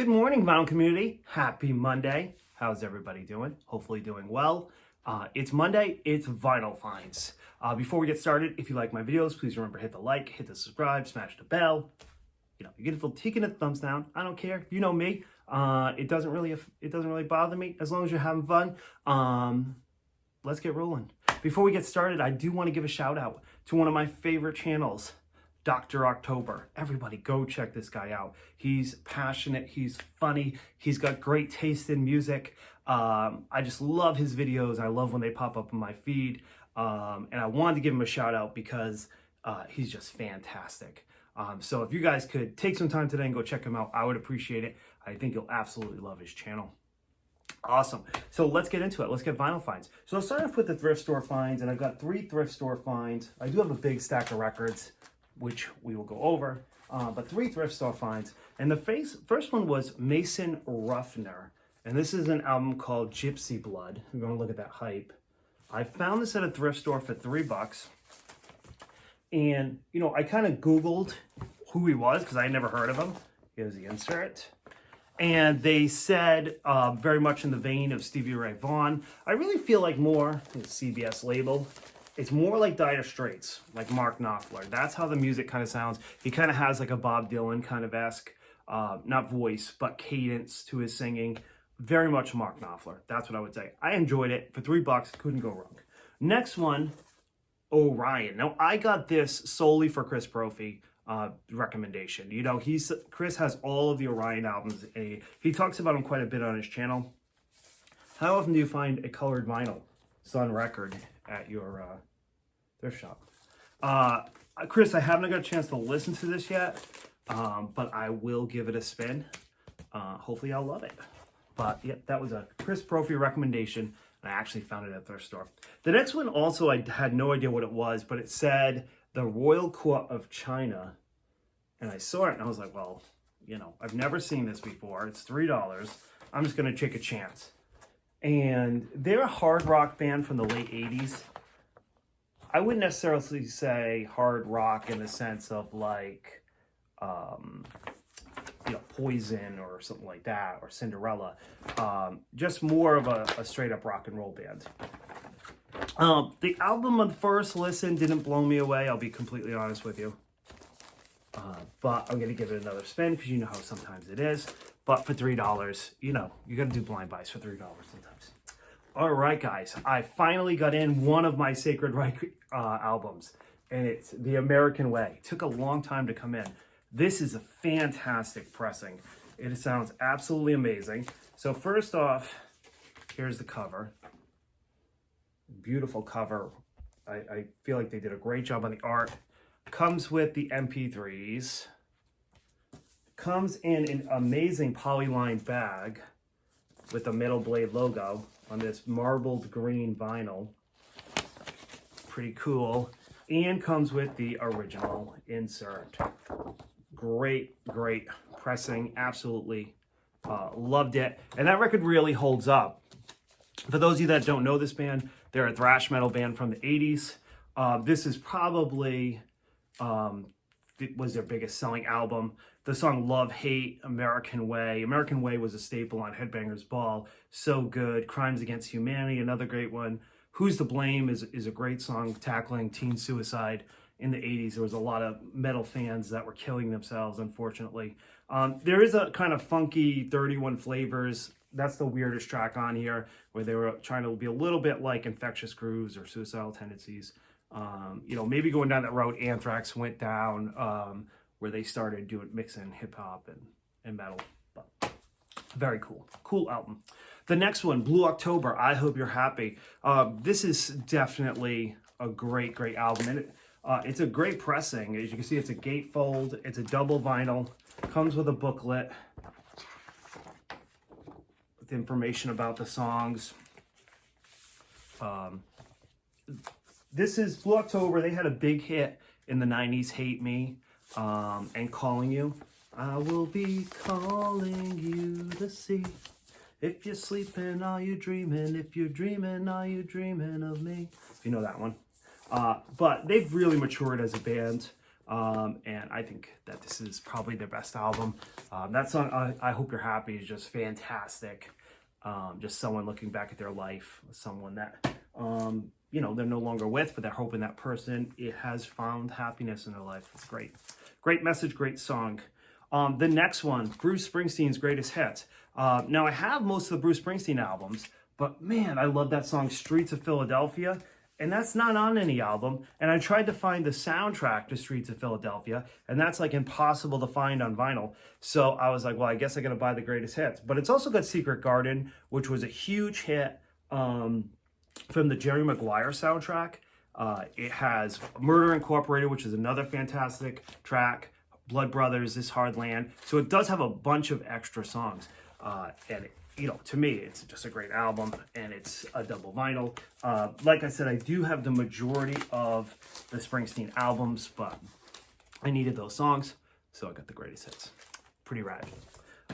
Good morning, vinyl community. Happy Monday. How's everybody doing? Hopefully doing well. It's Monday, it's Vinyl Finds. Before we get started, if you like my videos, please remember hit the like, hit the subscribe, smash the bell. You know, you can feel taking a thumbs down. I don't care. You know me. It doesn't really bother me as long as you're having fun. Let's get rolling. Before we get started, I do want to give a shout out to one of my favorite channels, Dr. October. Everybody go check this guy out. He's passionate, he's funny, he's got great taste in music. I just love his videos. I love when they pop up in my feed. And I wanted to give him a shout out because he's just fantastic. So if you guys could take some time today and go check him out, I would appreciate it. I think you'll absolutely love his channel. Awesome. So let's get into it. Let's get vinyl finds. So I'll start off with the thrift store finds, and I've got 3 thrift store finds. I do have a big stack of records, which we will go over, but 3 thrift store finds. And the first one was Mason Ruffner, and this is an album called Gypsy Blood. We're going to look at that hype. I found this at a thrift store for $3, and you know, I kind of Googled who he was because I had never heard of him. Here's the insert. And they said, very much in the vein of Stevie Ray Vaughan. I really feel like more, the CBS label, it's more like Dire Straits, like Mark Knopfler. That's how the music kind of sounds. He kind of has like a Bob Dylan kind of esque, not voice, but cadence to his singing. Very much Mark Knopfler. That's what I would say. I enjoyed it. For $3, couldn't go wrong. Next one, Orion. Now, I got this solely for Chris Brophy. Recommendation. You know, Chris has all of the Orion albums. He talks about them quite a bit on his channel. How often do you find a colored vinyl on record at your thrift shop? Chris, I haven't got a chance to listen to this yet, but I will give it a spin. Hopefully I'll love it. But yeah, that was a Chris Brophy recommendation. I actually found it at a thrift store. The next one also, I had no idea what it was, but it said the Royal Court of China. And I saw it and I was like, well, you know, I've never seen this before. It's $3. I'm just going to take a chance. And they're a hard rock band from the late 80s. I wouldn't necessarily say hard rock in the sense of like, you know, Poison or something like that, or Cinderella. Just more of a straight up rock and roll band. The album on the first listen didn't blow me away. I'll be completely honest with you. But I'm going to give it another spin because you know how sometimes it is. But for $3, you know, you got to do blind buys for $3 sometimes. All right, guys. I finally got in one of my Sacred Right albums, and it's The American Way. It took a long time to come in. This is a fantastic pressing. It sounds absolutely amazing. So first off, here's the cover. Beautiful cover. I feel like they did a great job on the art. Comes with the MP3s. Comes in an amazing polyline bag with the Metal Blade logo on this marbled green vinyl. Pretty cool. And comes with the original insert. Great pressing. Absolutely loved it. And that record really holds up. For those of you that don't know this band, they're a thrash metal band from the 80s. This is probably was their biggest selling album. The song Love, Hate, American Way. American Way was a staple on Headbangers Ball. So good. Crimes Against Humanity, another great one. Who's to Blame is a great song tackling teen suicide in the 80s. There was a lot of metal fans that were killing themselves, unfortunately. There is a kind of funky 31 Flavors. That's the weirdest track on here, where they were trying to be a little bit like Infectious Grooves or Suicidal Tendencies. You know, maybe going down that road Anthrax went down, where they started mixing hip hop and metal. But very cool album. The next one, Blue October, I Hope You're Happy. This is definitely a great album, and it's a great pressing. As you can see, it's a gatefold. It's a double vinyl. Comes with a booklet with information about the songs. This is Blue October. They had a big hit in the 90s, Hate Me, and Calling You. I will be calling you to see. If you're sleeping, are you dreaming? If you're dreaming, are you dreaming of me? You know that one. But they've really matured as a band. And I think that this is probably their best album. That song, I Hope You're Happy, is just fantastic. Just someone looking back at their life, someone that, you know, they're no longer with, but they're hoping that person has found happiness in their life. It's great. Great message, great song. The next one, Bruce Springsteen's Greatest Hits. Now, I have most of the Bruce Springsteen albums, but man, I love that song, Streets of Philadelphia. And that's not on any album. And I tried to find the soundtrack to Streets of Philadelphia, and that's like impossible to find on vinyl. So I was like, well, I guess I gotta buy the Greatest Hits. But it's also got Secret Garden, which was a huge hit from the Jerry Maguire soundtrack. It has Murder Incorporated, which is another fantastic track. Blood Brothers, This Hard Land. So it does have a bunch of extra songs. And you know, to me, it's just a great album, and it's a double vinyl. Like I said, I do have the majority of the Springsteen albums, but I needed those songs, so I got the Greatest Hits. Pretty rad.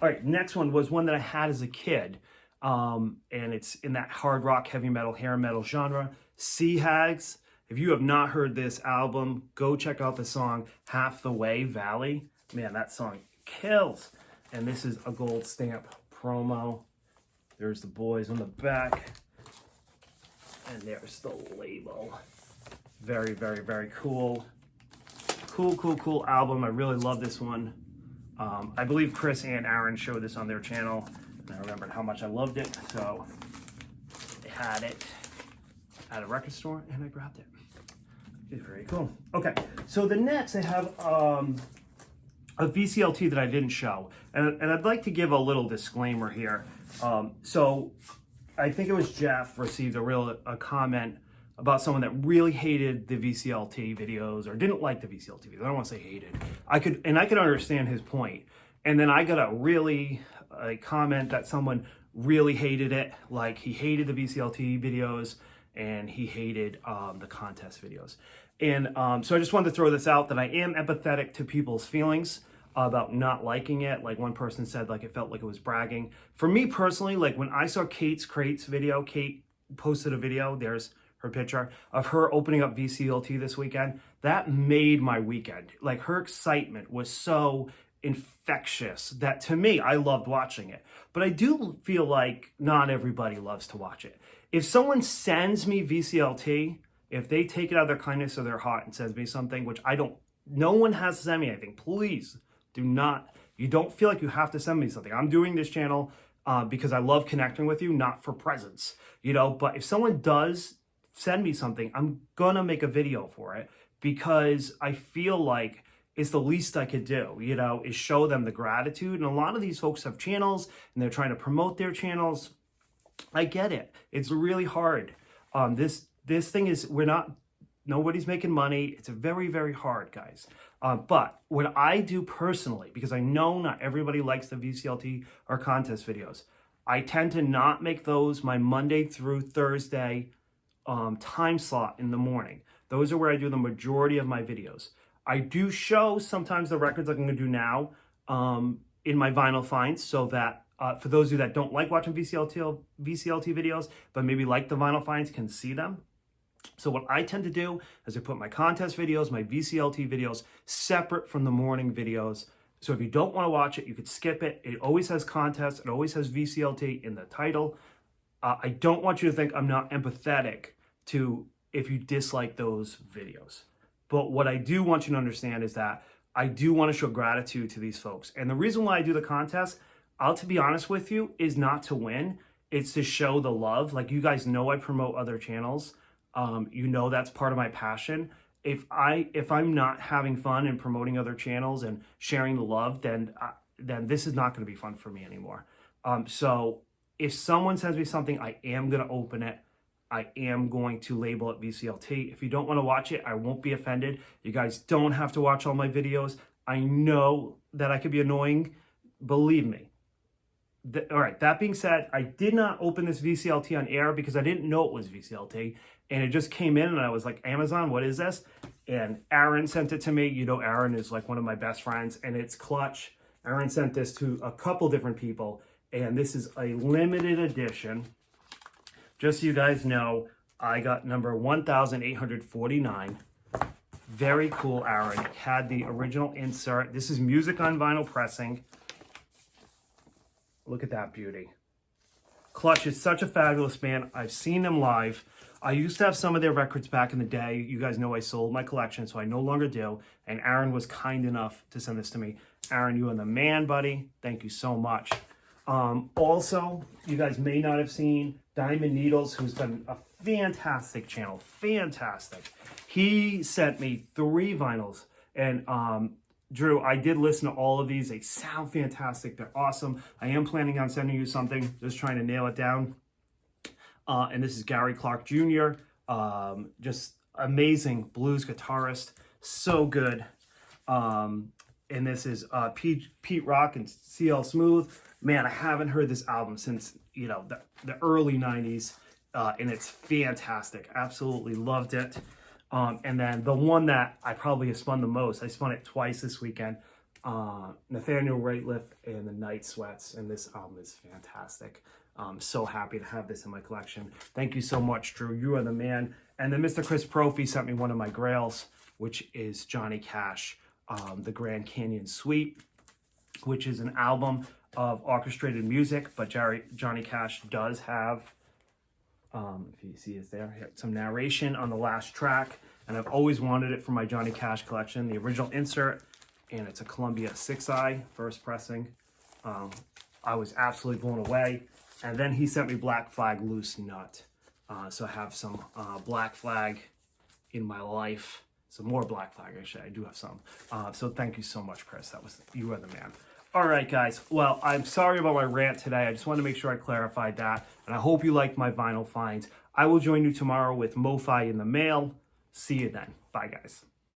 All right, next one was one that I had as a kid, and it's in that hard rock, heavy metal, hair metal genre, Sea Hags. If you have not heard this album, go check out the song Half the Way Valley. Man, that song kills. And this is a gold stamp promo. There's the boys on the back. And there's the label. Very, very, very cool. Cool album. I really love this one. I believe Chris and Aaron showed this on their channel, and I remembered how much I loved it. So they had it at a record store, and I grabbed it. It's very cool. Okay, so the next I have a VCLT that I didn't show, and I'd like to give a little disclaimer here. So I think it was Jeff received a comment about someone that really hated the VCLT videos, or didn't like the VCLT videos. I don't want to say hated. I could understand his point. And then I got a comment that someone really hated it, like he hated the VCLT videos and he hated the contest videos. And so I just wanted to throw this out, that I am empathetic to people's feelings about not liking it. Like one person said, like, it felt like it was bragging. For me personally, like when I saw Kate's Crates video, Kate posted a video, there's her picture, of her opening up VCLT this weekend. That made my weekend. Like, her excitement was so infectious that, to me, I loved watching it. But I do feel like not everybody loves to watch it. If someone sends me VCLT, if they take it out of their kindness or their heart and sends me something, which I don't, no one has to send me anything, please do not. You don't feel like you have to send me something. I'm doing this channel because I love connecting with you, not for presents, you know. But if someone does send me something, I'm gonna make a video for it, because I feel like it's the least I could do, you know, is show them the gratitude. And a lot of these folks have channels and they're trying to promote their channels. I get it. It's really hard. This thing is, nobody's making money. It's very, very hard, guys. But what I do personally, because I know not everybody likes the VCLT or contest videos, I tend to not make those my Monday through Thursday time slot in the morning. Those are where I do the majority of my videos. I do show sometimes the records like I'm going to do now in my vinyl finds, so that for those of you that don't like watching VCLT videos, but maybe like the vinyl finds, can see them. So what I tend to do is I put my contest videos, my VCLT videos, separate from the morning videos. So if you don't want to watch it, you could skip it. It always has contest. It always has VCLT in the title. I don't want you to think I'm not empathetic to if you dislike those videos. But what I do want you to understand is that I do want to show gratitude to these folks. And the reason why I do the contest, to be honest with you, is not to win. It's to show the love. Like, you guys know I promote other channels. You know that's part of my passion. If I'm not having fun and promoting other channels and sharing the love, then this is not going to be fun for me anymore. So if someone sends me something, I am going to open it. I am going to label it VCLT. If you don't want to watch it, I won't be offended. You guys don't have to watch all my videos. I know that I could be annoying. Believe me. All right, that being said, I did not open this VCLT on air because I didn't know it was VCLT. And it just came in and I was like, Amazon, what is this? And Aaron sent it to me. You know, Aaron is like one of my best friends, and it's clutch. Aaron sent this to a couple different people, and this is a limited edition. Just so you guys know, I got number 1,849. Very cool, Aaron. It had the original insert. This is music on vinyl pressing. Look at that beauty. Clutch is such a fabulous band. I've seen them live. I used to have some of their records back in the day. You guys know I sold my collection, so I no longer do. And Aaron was kind enough to send this to me. Aaron, you are the man, buddy. Thank you so much. Also, you guys may not have seen Diamond Needles, who's done a fantastic channel. Fantastic. He sent me 3 vinyls. And Drew, I did listen to all of these. They sound fantastic. They're awesome. I am planning on sending you something. Just trying to nail it down. And this is Gary Clark Jr. Just amazing blues guitarist. So good. And this is Pete Rock and CL Smooth. Man, I haven't heard this album since, you know, the early 90s. And it's fantastic. Absolutely loved it. And then the one that I probably have spun the most, I spun it twice this weekend, Nathaniel Rateliff and the Night Sweats. And this album is fantastic. I'm so happy to have this in my collection. Thank you so much, Drew. You are the man. And then Mr. Chris Profi sent me one of my grails, which is Johnny Cash, the Grand Canyon Suite, which is an album of orchestrated music. But Johnny Cash does have, if you see it there, some narration on the last track. And I've always wanted it for my Johnny Cash collection, the original insert. And it's a Columbia 6i, first pressing. I was absolutely blown away. And then he sent me Black Flag Loose Nut. So I have some Black Flag in my life. Some more Black Flag, actually. I do have some. So thank you so much, Chris. You are the man. All right, guys. Well, I'm sorry about my rant today. I just wanted to make sure I clarified that. And I hope you liked my vinyl finds. I will join you tomorrow with MoFi in the mail. See you then. Bye, guys.